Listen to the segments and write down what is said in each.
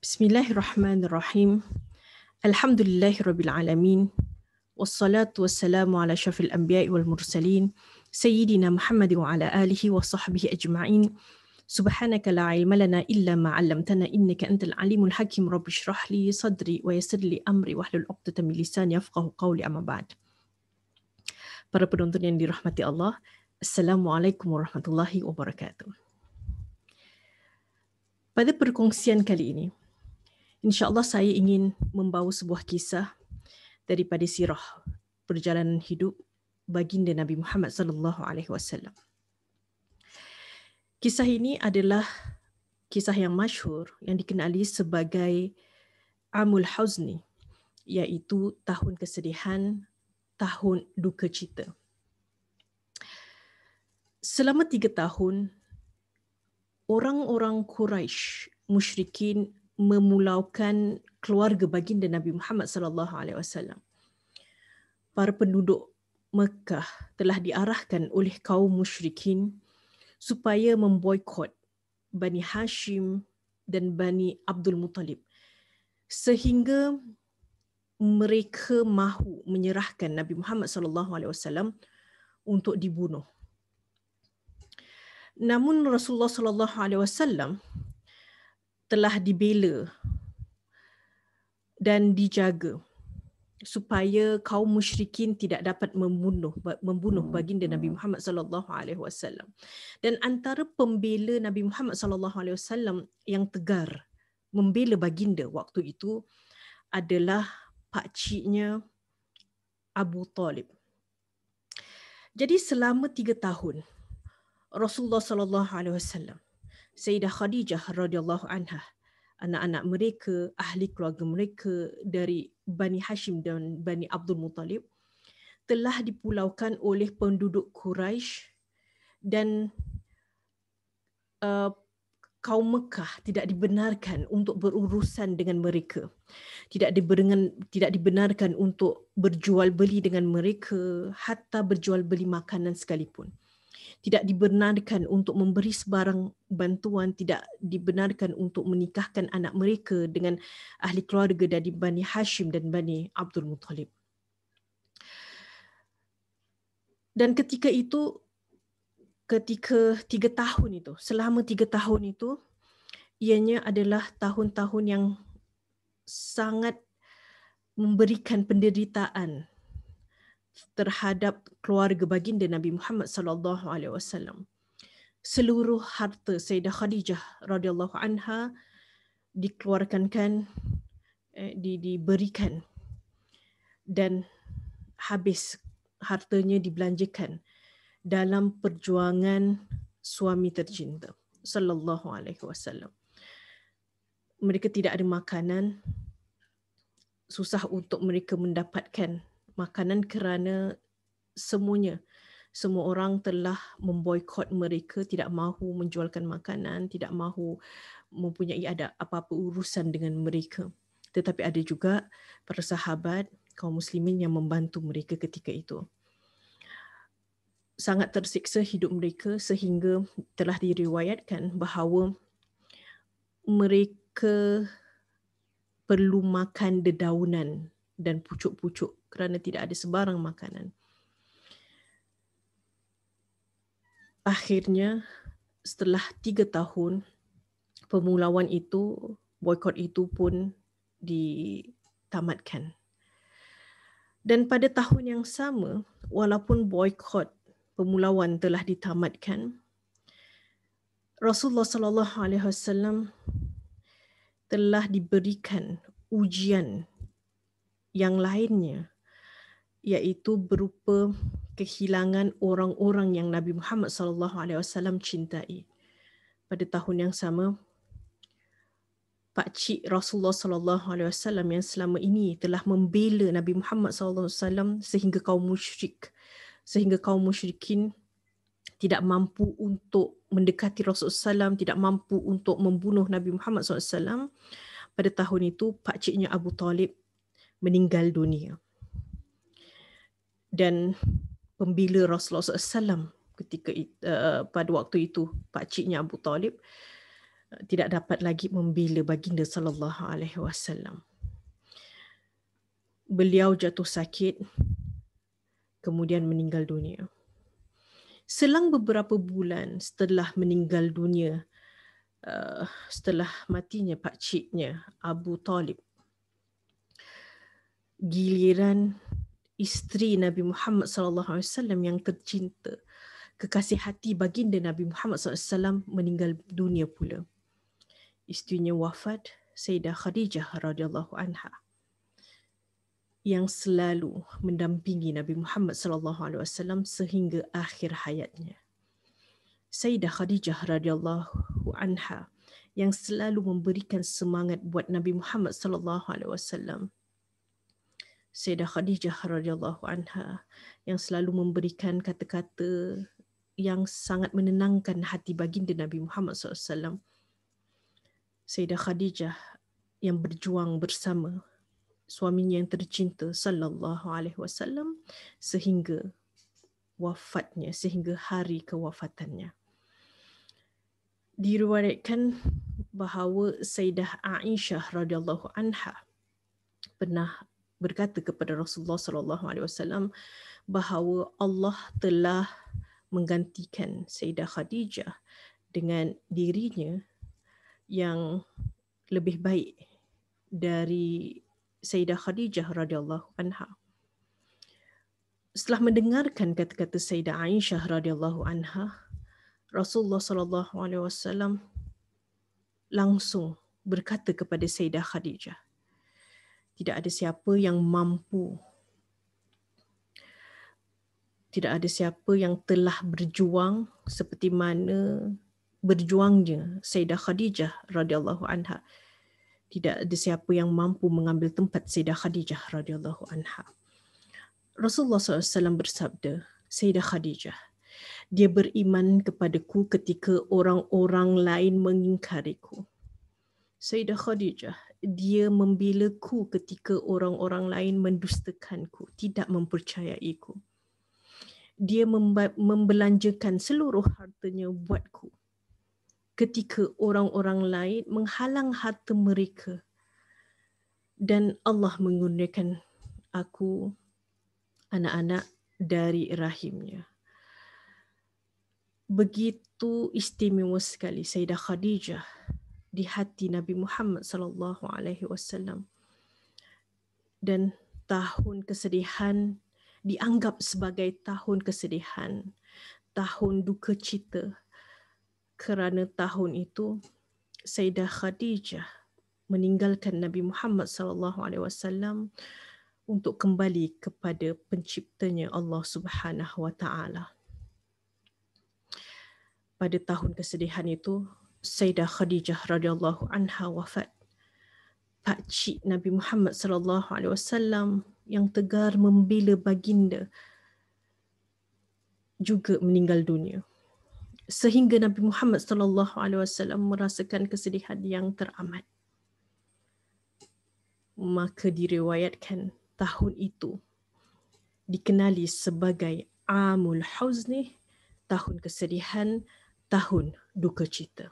Bismillahirrahmanirrahim. Alhamdulillahirabbil alamin. Wassalatu wassalamu ala syarafil anbiya'i wal mursalin sayyidina Muhammad wa ala alihi wa sahbihi ajma'in. Subhanaka la ilma lana illa ma 'allamtana innaka antal alimul hakim. Rabbi shrah li sadri wa yassir li amri wahlul 'uqdatam min lisani yafqahu qawli, amma ba'd. Para penonton yang dirahmati Allah, Assalamualaikum warahmatullahi wabarakatuh. Pada perkongsian kali ini, insya-Allah saya ingin membawa sebuah kisah daripada sirah perjalanan hidup baginda Nabi Muhammad sallallahu alaihi wasallam. Kisah ini adalah kisah yang masyhur yang dikenali sebagai Amul Huzni, iaitu tahun kesedihan, tahun duka cita. Selama 3 tahun, orang-orang Quraisy musyrikin memulaukan keluarga baginda Nabi Muhammad sallallahu alaihi wasallam. Para penduduk Mekah telah diarahkan oleh kaum musyrikin supaya memboikot Bani Hashim dan Bani Abdul Muttalib, sehingga mereka mahu menyerahkan Nabi Muhammad sallallahu alaihi wasallam untuk dibunuh. Namun Rasulullah sallallahu alaihi wasallam telah dibela dan dijaga supaya kaum musyrikin tidak dapat membunuh baginda Nabi Muhammad sallallahu alaihi wasallam. Dan antara pembela Nabi Muhammad sallallahu alaihi wasallam yang tegar membela baginda waktu itu adalah pakciknya Abu Talib. Jadi selama 3 tahun Rasulullah sallallahu alaihi wasallam, Sayyidah Khadijah radhiyallahu anha, anak-anak mereka, ahli keluarga mereka dari Bani Hashim dan Bani Abdul Muttalib telah dipulaukan oleh penduduk Quraisy, dan kaum Mekah tidak dibenarkan untuk berurusan dengan mereka. Tidak dibenarkan untuk berjual beli dengan mereka, hatta berjual beli makanan sekalipun. Tidak dibenarkan untuk memberi sebarang bantuan, tidak dibenarkan untuk menikahkan anak mereka dengan ahli keluarga dari Bani Hashim dan Bani Abdul Muttalib. Dan ketika 3 tahun itu, selama 3 tahun itu, ianya adalah tahun-tahun yang sangat memberikan penderitaan terhadap keluarga baginda Nabi Muhammad sallallahu alaihi wasallam. Seluruh harta Sayyidah Khadijah radhiyallahu anha diberikan, dan habis hartanya dibelanjakan dalam perjuangan suami tercinta sallallahu alaihi wasallam. Mereka tidak ada makanan, susah untuk mereka mendapatkan makanan kerana semua orang telah memboikot mereka, tidak mahu menjualkan makanan, tidak mahu mempunyai ada apa-apa urusan dengan mereka. Tetapi ada juga para sahabat kaum muslimin yang membantu mereka ketika itu. Sangat tersiksa hidup mereka sehingga telah diriwayatkan bahawa mereka perlu makan dedaunan dan pucuk-pucuk kerana tidak ada sebarang makanan. Akhirnya setelah 3 tahun pemulauan itu, boikot itu pun ditamatkan. Dan pada tahun yang sama, walaupun boikot pemulauan telah ditamatkan, Rasulullah sallallahu alaihi wasallam telah diberikan ujian yang lainnya, iaitu berupa kehilangan orang-orang yang Nabi Muhammad sallallahu alaihi wasallam cintai. Pada tahun yang sama, pakcik Rasulullah sallallahu alaihi wasallam yang selama ini telah membela Nabi Muhammad sallallahu alaihi wasallam sehingga kaum musyrikin tidak mampu untuk mendekati Rasulullah SAW, tidak mampu untuk membunuh Nabi Muhammad SAW. Pada tahun itu, pakciknya Abu Talib meninggal dunia. Dan pembela Rasulullah SAW pada waktu itu, pakciknya Abu Talib, tidak dapat lagi membela baginda sallallahu alaihi wasallam. Beliau jatuh sakit, kemudian meninggal dunia. Selang beberapa bulan setelah meninggal dunia, setelah matinya pakciknya Abu Talib, giliran isteri Nabi Muhammad SAW yang tercinta, kekasih hati baginda Nabi Muhammad SAW meninggal dunia pula. Isterinya wafat, Sayyidah Khadijah radhiyallahu anha, yang selalu mendampingi Nabi Muhammad SAW sehingga akhir hayatnya. Sayyidah Khadijah radhiyallahu anha yang selalu memberikan semangat buat Nabi Muhammad SAW. Sayyidah Khadijah radhiyallahu anha yang selalu memberikan kata-kata yang sangat menenangkan hati baginda Nabi Muhammad SAW. Sayyidah Khadijah yang berjuang bersama suaminya yang tercinta sallallahu alaihi wasallam sehingga wafatnya, sehingga hari kewafatannya. Diriwayatkan bahawa Sayyidah Aisyah radhiyallahu anha pernah berkata kepada Rasulullah sallallahu alaihi wasallam bahawa Allah telah menggantikan Sayyidah Khadijah dengan dirinya yang lebih baik dari Sayyidah Khadijah radhiyallahu anha. Setelah mendengarkan kata-kata Sayyidah Aisyah radhiyallahu anha, Rasulullah sallallahu alaihi wasallam langsung berkata kepada Sayyidah Khadijah, tidak ada siapa yang telah berjuang seperti mana berjuangnya Sayyidah Khadijah radhiyallahu anha. Tidak ada siapa yang mampu mengambil tempat Sayyidah Khadijah radhiyallahu anha. Rasulullah SAW bersabda, Sayyidah Khadijah, dia beriman kepadaku ketika orang-orang lain mengingkariku. Sayyidah Khadijah, dia membelaku ketika orang-orang lain mendustakanku, tidak mempercayaiku. Dia membelanjakan seluruh hartanya buatku ketika orang-orang lain menghalang harta mereka, dan Allah mengurniakan aku anak-anak dari rahimnya. Begitu istimewa sekali Sayyidah Khadijah di hati Nabi Muhammad sallallahu alaihi wasallam, dan tahun kesedihan dianggap sebagai tahun kesedihan, tahun duka cita. Kerana tahun itu Sayyidah Khadijah meninggalkan Nabi Muhammad SAW untuk kembali kepada penciptanya Allah Subhanahu wa taala. Pada tahun kesedihan itu Sayyidah Khadijah radhiyallahu anha wafat. Pakcik Nabi Muhammad SAW yang tegar membela baginda juga meninggal dunia. Sehingga Nabi Muhammad SAW merasakan kesedihan yang teramat. Maka diriwayatkan tahun itu dikenali sebagai Amul Huzni, tahun kesedihan, tahun duka cita.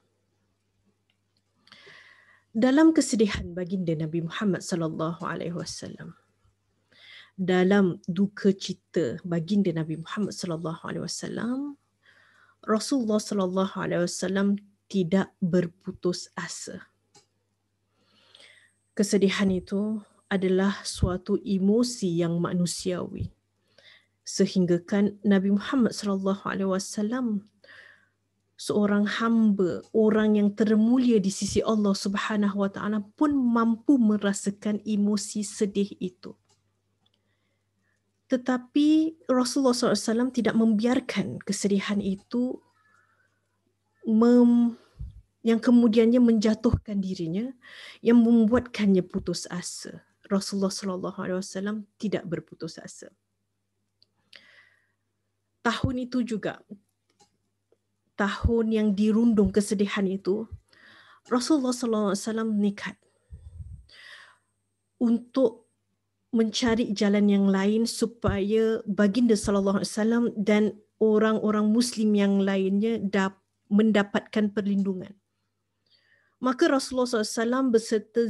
Dalam kesedihan baginda Nabi Muhammad SAW, dalam duka cita baginda Nabi Muhammad SAW, Rasulullah SAW tidak berputus asa. Kesedihan itu adalah suatu emosi yang manusiawi, sehinggakan Nabi Muhammad SAW, seorang hamba, orang yang termulia di sisi Allah Subhanahu wa taala, pun mampu merasakan emosi sedih itu. Tetapi Rasulullah SAW tidak membiarkan kesedihan itu yang kemudiannya menjatuhkan dirinya, yang membuatkannya putus asa. Rasulullah SAW tidak berputus asa. Tahun itu juga, tahun yang dirundung kesedihan itu, Rasulullah SAW nekat untuk mencari jalan yang lain supaya baginda SAW dan orang-orang Muslim yang lainnya mendapatkan perlindungan. Maka Rasulullah SAW beserta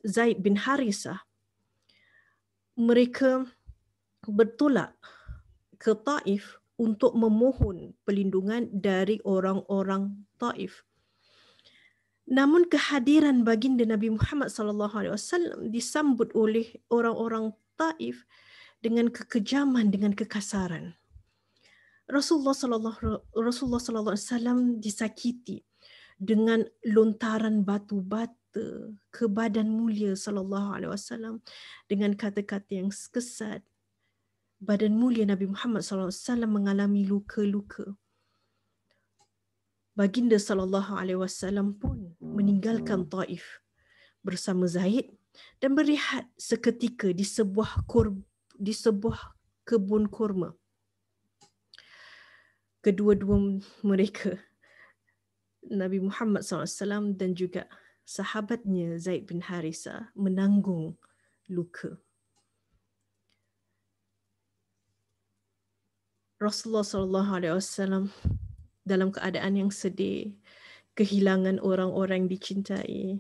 Zaid bin Harisah, mereka bertolak ke Taif untuk memohon perlindungan dari orang-orang Taif. Namun kehadiran baginda Nabi Muhammad SAW disambut oleh orang-orang Taif dengan kekejaman, dengan kekasaran. Rasulullah SAW disakiti dengan lontaran batu bata ke badan mulia sallallahu alaihi wasallam dengan kata-kata yang kesat. Badan mulia Nabi Muhammad sallallahu alaihi wasallam mengalami luka-luka. Baginda sallallahu alaihi wasallam pun meninggalkan Taif bersama Zaid dan berehat seketika di sebuah kebun kurma. Kedua-dua mereka, Nabi Muhammad SAW dan juga sahabatnya Zaid bin Harisah, menanggung luka. Rasulullah SAW dalam keadaan yang sedih, kehilangan orang-orang dicintai,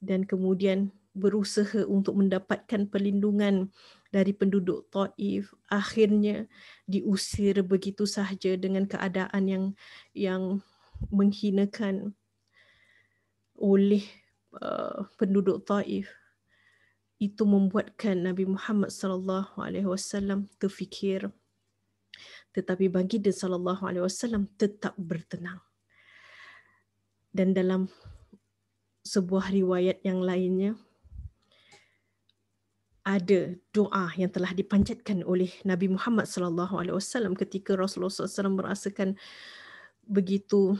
dan kemudian berusaha untuk mendapatkan perlindungan dari penduduk Taif, akhirnya diusir begitu sahaja dengan keadaan yang menghinakan oleh penduduk Taif. Itu membuatkan Nabi Muhammad SAW terfikir, tetapi baginda SAW tetap bertenang. Dan dalam sebuah riwayat yang lainnya, ada doa yang telah dipanjatkan oleh Nabi Muhammad SAW ketika Rasulullah SAW merasakan begitu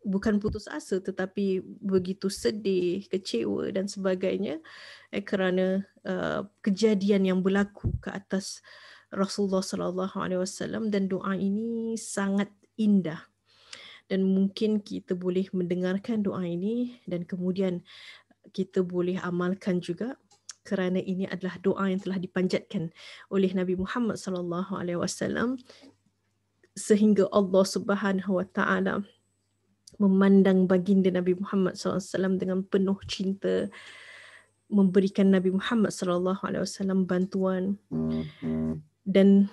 bukan putus asa tetapi begitu sedih, kecewa dan sebagainya kerana kejadian yang berlaku ke atas Rasulullah SAW, dan doa ini sangat indah. Dan mungkin kita boleh mendengarkan doa ini dan kemudian kita boleh amalkan juga, kerana ini adalah doa yang telah dipanjatkan oleh Nabi Muhammad SAW sehingga Allah Subhanahu Wa Taala memandang baginda Nabi Muhammad SAW dengan penuh cinta, memberikan Nabi Muhammad SAW bantuan dan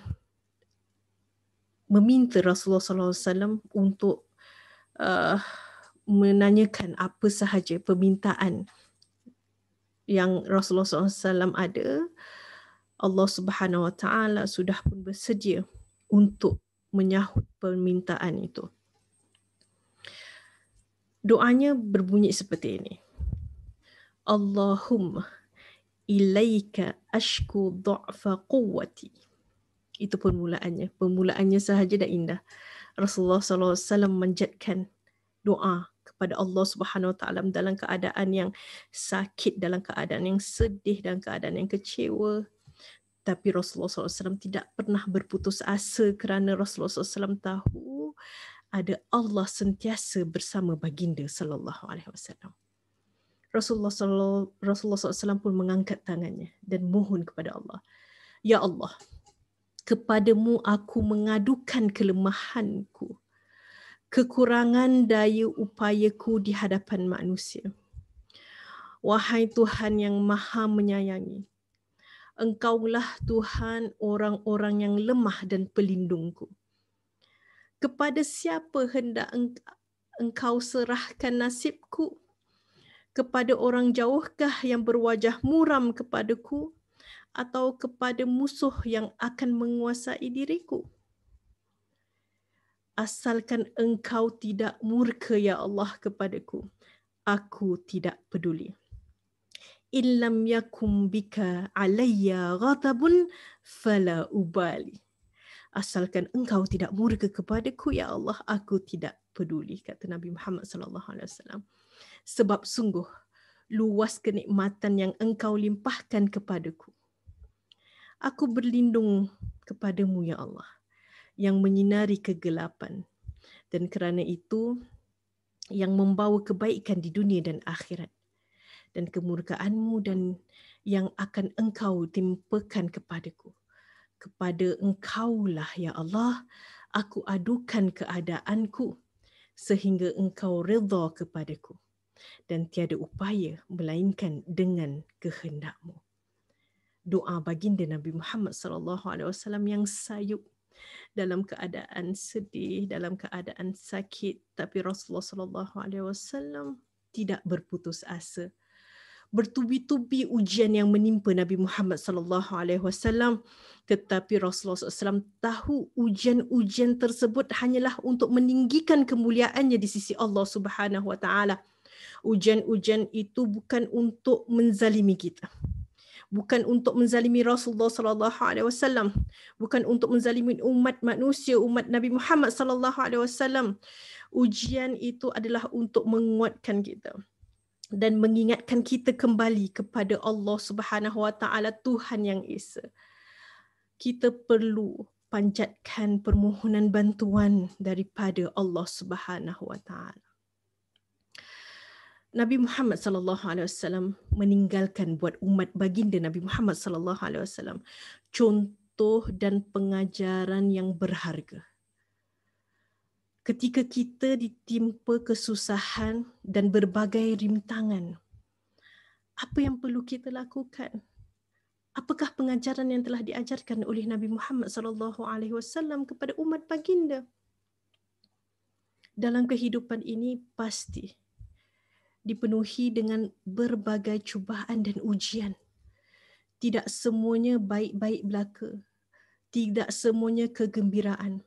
meminta Rasulullah SAW untuk menanyakan apa sahaja permintaan yang Rasulullah SAW ada. Allah Subhanahu Wa Taala sudah pun bersedia untuk menyahut permintaan itu. Doanya berbunyi seperti ini. Allahumma ilaika ashku du'fa quwwati. Itu permulaannya. Permulaannya sahaja dah indah. Rasulullah SAW memanjatkan doa kepada Allah Subhanahu Wa Taala dalam keadaan yang sakit, dalam keadaan yang sedih, dalam keadaan yang kecewa. Tapi Rasulullah SAW tidak pernah berputus asa kerana Rasulullah SAW tahu ada Allah sentiasa bersama baginda sallallahu alaihi wasallam. Rasulullah SAW pun mengangkat tangannya dan mohon kepada Allah. Ya Allah, kepadamu aku mengadukan kelemahanku, kekurangan daya upayaku di hadapan manusia. Wahai Tuhan yang maha menyayangi, Engkaulah Tuhan orang-orang yang lemah dan pelindungku. Kepada siapa hendak Engkau serahkan nasibku? Kepada orang jauhkah yang berwajah muram kepadaku, atau kepada musuh yang akan menguasai diriku? Asalkan Engkau tidak murka ya Allah kepadaku, aku tidak peduli. Illam yakum bika alayya ghadabun fala ubali. Asalkan Engkau tidak murka kepadaku ya Allah, aku tidak peduli, kata Nabi Muhammad SAW. Sebab sungguh luas kenikmatan yang Engkau limpahkan kepadaku. Aku berlindung kepadamu ya Allah, yang menyinari kegelapan, dan kerana itu yang membawa kebaikan di dunia dan akhirat, dan kemurkaanmu dan yang akan Engkau timpakan kepadaku. Kepada Engkaulah ya Allah Aku adukan keadaanku sehingga engkau redha kepadaku, dan tiada upaya melainkan dengan kehendakmu. Doa baginda Nabi Muhammad SAW yang sayup dalam keadaan sedih, dalam keadaan sakit, tapi Rasulullah SAW tidak berputus asa. Bertubi-tubi ujian yang menimpa Nabi Muhammad SAW, tetapi Rasulullah SAW tahu ujian-ujian tersebut hanyalah untuk meninggikan kemuliaannya di sisi Allah Subhanahu Wa Taala. Ujian-ujian itu bukan untuk menzalimi kita, bukan untuk menzalimi Rasulullah sallallahu alaihi wasallam, bukan untuk menzalimi umat manusia, umat Nabi Muhammad sallallahu alaihi wasallam. Ujian itu adalah untuk menguatkan kita dan mengingatkan kita kembali kepada Allah Subhanahu wa taala, Tuhan yang Esa. Kita perlu panjatkan permohonan bantuan daripada Allah Subhanahu wa taala. Nabi Muhammad sallallahu alaihi wasallam meninggalkan buat umat baginda Nabi Muhammad sallallahu alaihi wasallam contoh dan pengajaran yang berharga. Ketika kita ditimpa kesusahan dan berbagai rintangan, apa yang perlu kita lakukan? Apakah pengajaran yang telah diajarkan oleh Nabi Muhammad sallallahu alaihi wasallam kepada umat baginda? Dalam kehidupan ini pasti dipenuhi dengan berbagai cubaan dan ujian. Tidak semuanya baik-baik belaka. Tidak semuanya kegembiraan.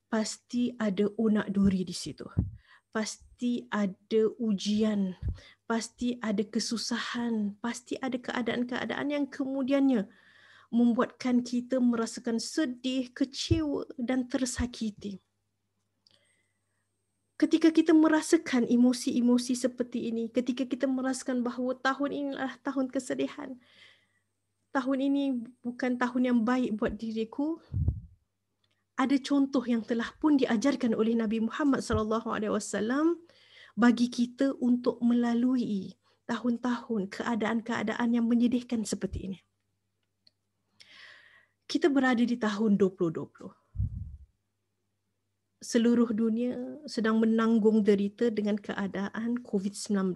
Pasti ada unak duri di situ. Pasti ada ujian. Pasti ada kesusahan. Pasti ada keadaan-keadaan yang kemudiannya membuatkan kita merasakan sedih, kecewa dan tersakiti. Ketika kita merasakan emosi-emosi seperti ini, ketika kita merasakan bahawa tahun ini adalah tahun kesedihan, tahun ini bukan tahun yang baik buat diriku, ada contoh yang telah pun diajarkan oleh Nabi Muhammad SAW bagi kita untuk melalui tahun-tahun keadaan-keadaan yang menyedihkan seperti ini. Kita berada di tahun 2020. Seluruh dunia sedang menanggung derita dengan keadaan COVID-19.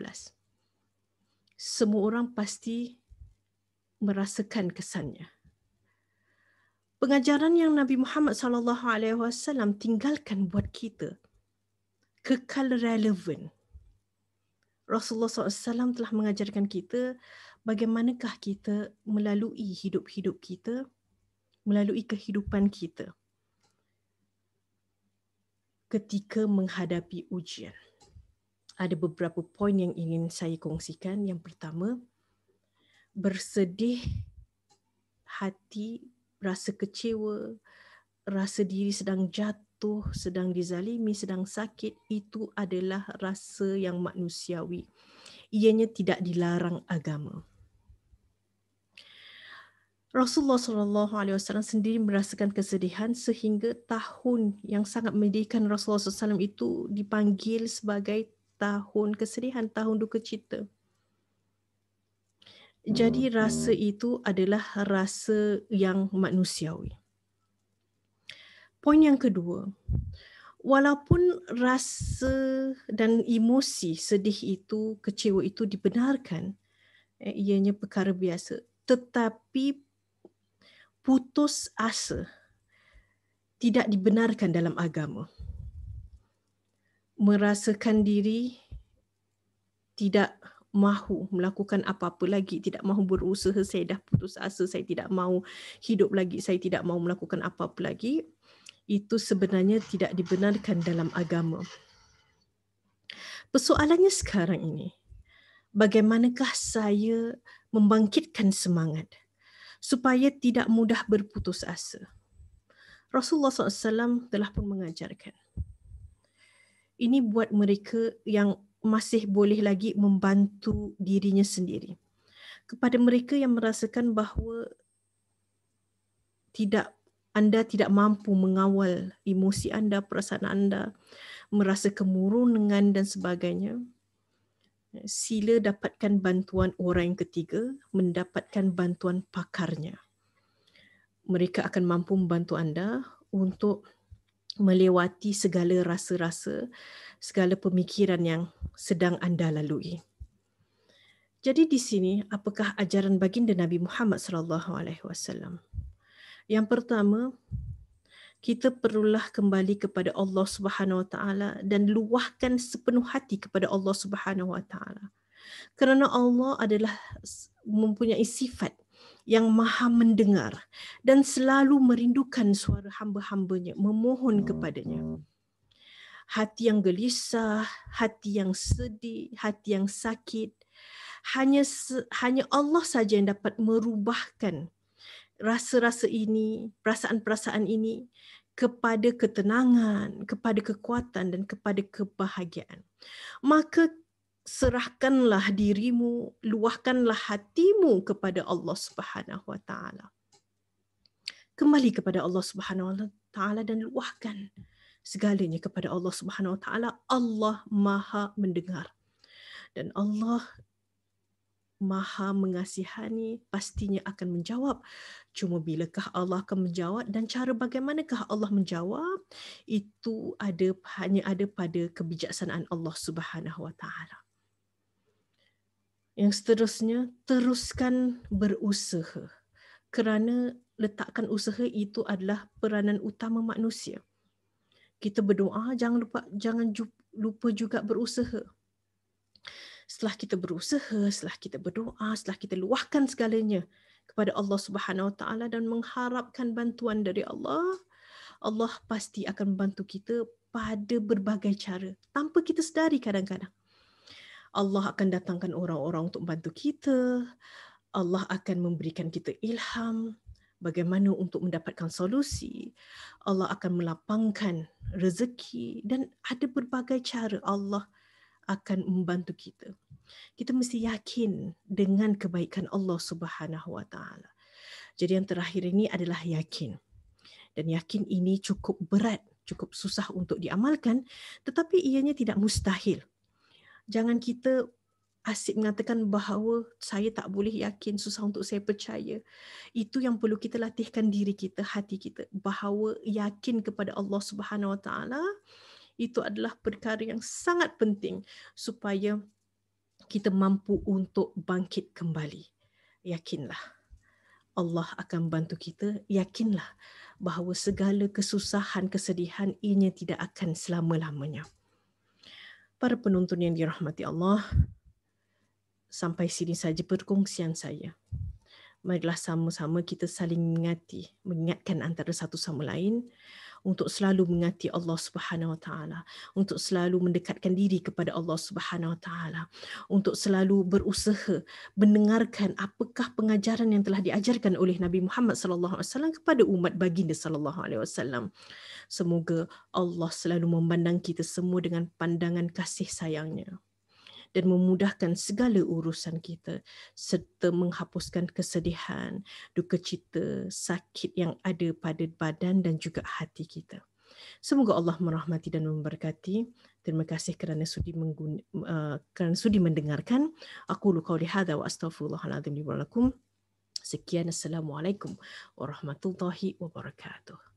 Semua orang pasti merasakan kesannya. Pengajaran yang Nabi Muhammad SAW tinggalkan buat kita kekal relevan. Rasulullah SAW telah mengajarkan kita bagaimanakah kita melalui hidup-hidup kita, melalui kehidupan kita ketika menghadapi ujian. Ada beberapa poin yang ingin saya kongsikan. Yang pertama, bersedih hati, rasa kecewa, rasa diri sedang jatuh, sedang dizalimi, sedang sakit, itu adalah rasa yang manusiawi. Ianya tidak dilarang agama. Rasulullah SAW sendiri merasakan kesedihan sehingga tahun yang sangat menyedihkan Rasulullah SAW itu dipanggil sebagai tahun kesedihan, tahun duka cita. Jadi rasa itu adalah rasa yang manusiawi. Poin yang kedua, walaupun rasa dan emosi sedih itu, kecewa itu dibenarkan, ianya perkara biasa, tetapi putus asa tidak dibenarkan dalam agama. Merasakan diri tidak mahu melakukan apa-apa lagi, tidak mahu berusaha, saya dah putus asa, saya tidak mahu hidup lagi, saya tidak mahu melakukan apa-apa lagi, itu sebenarnya tidak dibenarkan dalam agama. Persoalannya sekarang ini, bagaimanakah saya membangkitkan semangat supaya tidak mudah berputus asa? Rasulullah SAW telah pun mengajarkan. Ini buat mereka yang masih boleh lagi membantu dirinya sendiri. Kepada mereka yang merasakan bahawa anda tidak mampu mengawal emosi anda, perasaan anda, merasa kemurungan dan sebagainya, sila dapatkan bantuan orang yang ketiga, mendapatkan bantuan pakarnya. Mereka akan mampu membantu anda untuk melewati segala rasa-rasa, segala pemikiran yang sedang anda lalui. Jadi di sini apakah ajaran baginda Nabi Muhammad sallallahu alaihi wasallam? Yang pertama, kita perlulah kembali kepada Allah Subhanahu wa taala dan luahkan sepenuh hati kepada Allah Subhanahu wa taala. Kerana Allah adalah mempunyai sifat yang maha mendengar dan selalu merindukan suara hamba-hambanya, memohon kepadanya. Hati yang gelisah, hati yang sedih, hati yang sakit, hanya Allah saja yang dapat merubahkan rasa-rasa ini, perasaan-perasaan ini kepada ketenangan, kepada kekuatan dan kepada kebahagiaan. Maka serahkanlah dirimu, luahkanlah hatimu kepada Allah Subhanahu wa taala. Kembali kepada Allah Subhanahu wa taala dan luahkan segalanya kepada Allah Subhanahu wa taala. Allah Maha mendengar dan Allah Maha mengasihani, pastinya akan menjawab. Cuma bilakah Allah akan menjawab dan cara bagaimanakah Allah menjawab, itu hanya ada pada kebijaksanaan Allah Subhanahu wa taala. Yang seterusnya, teruskan berusaha. Kerana letakkan usaha itu adalah peranan utama manusia. Kita berdoa, jangan lupa juga berusaha. Setelah kita berusaha, setelah kita berdoa, setelah kita luahkan segalanya kepada Allah Subhanahu wa taala dan mengharapkan bantuan dari Allah, Allah pasti akan membantu kita pada berbagai cara tanpa kita sedari kadang-kadang. Allah akan datangkan orang-orang untuk membantu kita. Allah akan memberikan kita ilham bagaimana untuk mendapatkan solusi. Allah akan melapangkan rezeki dan ada berbagai cara Allah akan membantu kita. Kita mesti yakin dengan kebaikan Allah Subhanahu wa taala. Jadi yang terakhir ini adalah yakin. Dan yakin ini cukup berat, cukup susah untuk diamalkan, tetapi ianya tidak mustahil. Jangan kita asyik mengatakan bahawa saya tak boleh yakin, susah untuk saya percaya. Itu yang perlu kita latihkan diri kita, hati kita, bahawa yakin kepada Allah Subhanahu wa taala itu adalah perkara yang sangat penting supaya kita mampu untuk bangkit kembali. Yakinlah Allah akan bantu kita. Yakinlah bahawa segala kesusahan, kesedihan ianya tidak akan selama-lamanya. Para penonton yang dirahmati Allah, sampai sini saja perkongsian saya. Marilah sama-sama kita saling mengingatkan antara satu sama lain untuk selalu mengingati Allah Subhanahu wa taala, untuk selalu mendekatkan diri kepada Allah Subhanahu wa taala, untuk selalu berusaha mendengarkan apakah pengajaran yang telah diajarkan oleh Nabi Muhammad sallallahu alaihi wasallam kepada umat baginda sallallahu alaihi wasallam. Semoga Allah selalu memandang kita semua dengan pandangan kasih sayangnya dan memudahkan segala urusan kita serta menghapuskan kesedihan, duka cita, sakit yang ada pada badan dan juga hati kita. Semoga Allah merahmati dan memberkati. Terima kasih kerana sudi mendengarkan. Aqulu qauli hadza wa astaghfirullahal azim li wa lakum. Sekian, assalamualaikum warahmatullahi wabarakatuh.